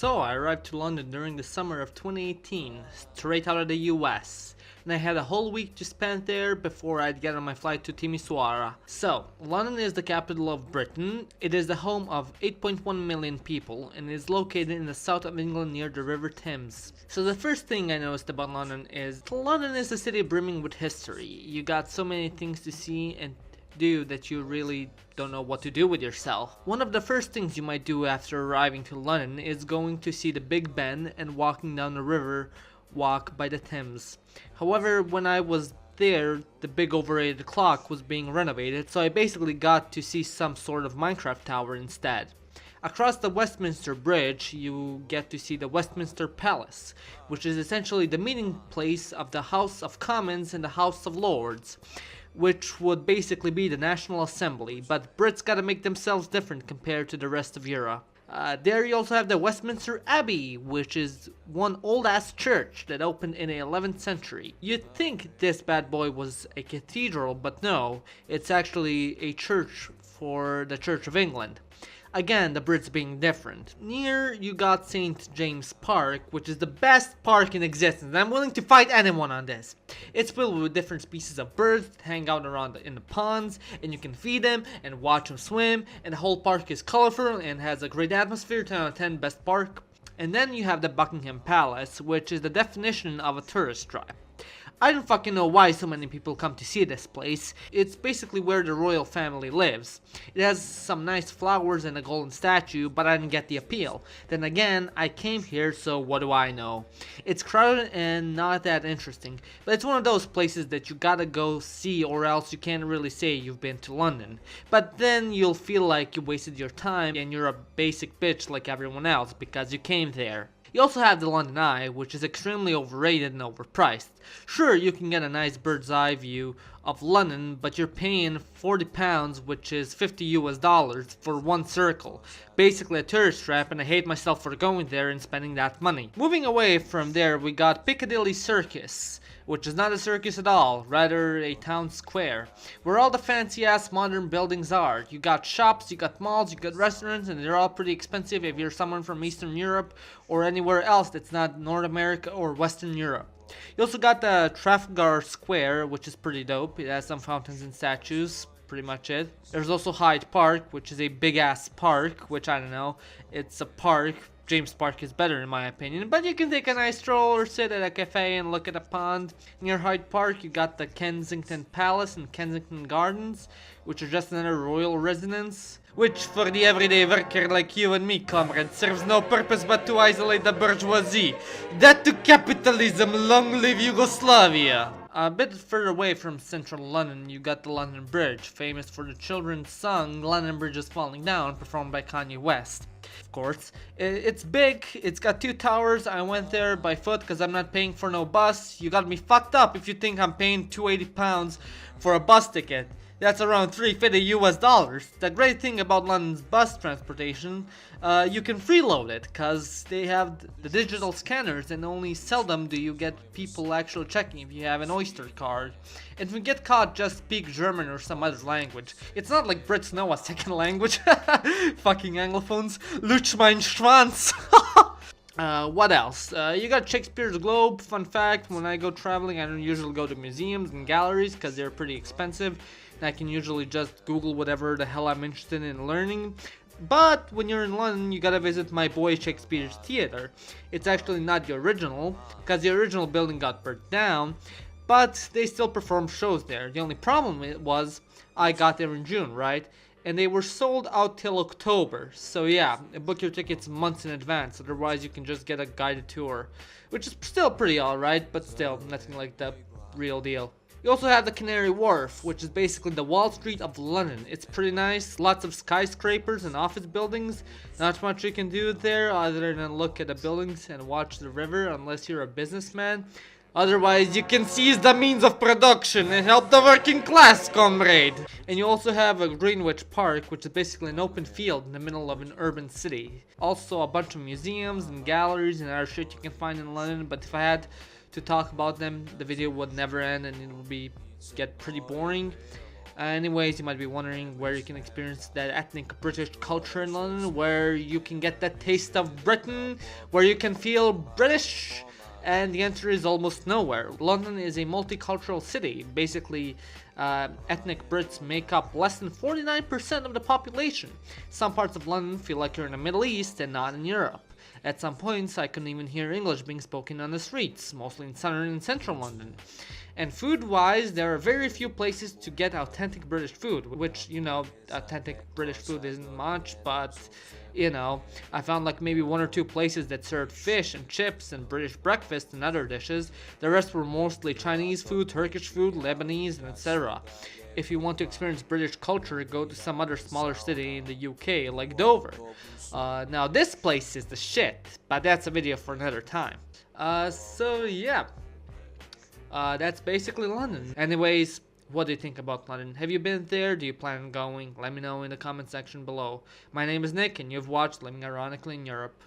So I arrived to London during the summer of 2018, straight out of the US, and I had a whole week to spend there before I'd get on my flight to Timisoara. So, London is the capital of Britain. It is the home of 8.1 million people and is located in the south of England near the River Thames. So the first thing I noticed about London is a city brimming with history. You got so many things to see and do that you really don't know what to do with yourself. One of the first things you might do after arriving to London is going to see the Big Ben and walking down the river walk by the Thames. However, when I was there, the big overrated clock was being renovated, so I basically got to see some sort of Minecraft tower instead. Across the Westminster Bridge, you get to see the Westminster Palace, which is essentially the meeting place of the House of Commons and the House of Lords, which would basically be the National Assembly, but Brits gotta make themselves different compared to the rest of Europe. There you also have the Westminster Abbey, which is one old-ass church that opened in the 11th century. You'd think this bad boy was a cathedral, but no, it's actually a church for the Church of England. Again, the Brits being different. Near, you got St. James Park, which is the best park in existence. I'm willing to fight anyone on this. It's filled with different species of birds that hang out around in the ponds, and you can feed them and watch them swim, and the whole park is colorful and has a great atmosphere, 10 out of 10 best park. And then you have the Buckingham Palace, which is the definition of a tourist trap. I don't fucking know why so many people come to see this place. It's basically where the royal family lives. It has some nice flowers and a golden statue, but I didn't get the appeal. Then again, I came here, so what do I know? It's crowded and not that interesting, but it's one of those places that you gotta go see or else you can't really say you've been to London. But then you'll feel like you wasted your time and you're a basic bitch like everyone else because you came there. You also have the London Eye, which is extremely overrated and overpriced. Sure, you can get a nice bird's eye view of London, but you're paying £40, which is $50 for one circle. Basically a tourist trap, and I hate myself for going there and spending that money. Moving away from there, we got Piccadilly Circus, which is not a circus at all, rather a town square, where all the fancy ass modern buildings are. You got shops, you got malls, you got restaurants, and they're all pretty expensive if you're someone from Eastern Europe or anywhere else that's not North America or Western Europe. You also got the Trafalgar Square, which is pretty dope. It has some fountains and statues, pretty much it. There's also Hyde Park, which is a big ass park, which I don't know, it's a park. James Park is better in my opinion, but you can take a nice stroll or sit at a cafe and look at a pond. Near Hyde Park, you got the Kensington Palace and Kensington Gardens, which are just another royal residence, which for the everyday worker like you and me, comrade, serves no purpose but to isolate the bourgeoisie. That to capitalism, long live Yugoslavia! A bit further away from central London, you got the London Bridge, famous for the children's song London Bridge is Falling Down, performed by Kanye West. Of course, it's big, it's got 2 towers. I went there by foot because I'm not paying for no bus. You got me fucked up if you think I'm paying £280 for a bus ticket. That's around $350. The great thing about London's bus transportation, you can freeload it because they have the digital scanners and only seldom do you get people actually checking if you have an Oyster card. And if you get caught, just speak German or some other language. It's not like Brits know a second language. Fucking Anglophones. Lutsch mein Schwanz. What else? You got Shakespeares Globe. Fun fact, when I go traveling, I don't usually go to museums and galleries because they're pretty expensive. And I can usually just Google whatever the hell I'm interested in learning. But when you're in London, you gotta visit my boy Shakespeare's Theatre. It's actually not the original, because the original building got burnt down, but they still perform shows there. The only problem was, I got there in June, right? And they were sold out till October. So yeah, book your tickets months in advance, otherwise you can just get a guided tour. Which is still pretty alright, but still, nothing like the real deal. You also have the Canary Wharf, which is basically the Wall Street of London. It's pretty nice, lots of skyscrapers and office buildings. Not much you can do there other than look at the buildings and watch the river unless you're a businessman. Otherwise, you can seize the means of production and help the working class, comrade! And you also have a Greenwich Park, which is basically an open field in the middle of an urban city. Also a bunch of museums and galleries and other shit you can find in London, but if I had to talk about them, the video would never end and it would get pretty boring. Anyways, you might be wondering where you can experience that ethnic British culture in London, where you can get that taste of Britain, where you can feel British, and the answer is almost nowhere. London is a multicultural city. Basically, ethnic Brits make up less than 49% of the population. Some parts of London feel like you're in the Middle East and not in Europe. At some points, I couldn't even hear English being spoken on the streets, mostly in southern and central London. And food-wise, there are very few places to get authentic British food, which, authentic British food isn't much, but, I found like maybe 1 or 2 places that served fish and chips and British breakfast and other dishes. The rest were mostly Chinese food, Turkish food, Lebanese, and etc. If you want to experience British culture, go to some other smaller city in the UK, like Dover. Now this place is the shit, but that's a video for another time. That's basically London. Anyways, what do you think about London? Have you been there? Do you plan on going? Let me know in the comment section below. My name is Nick, and you've watched Living Ironically in Europe.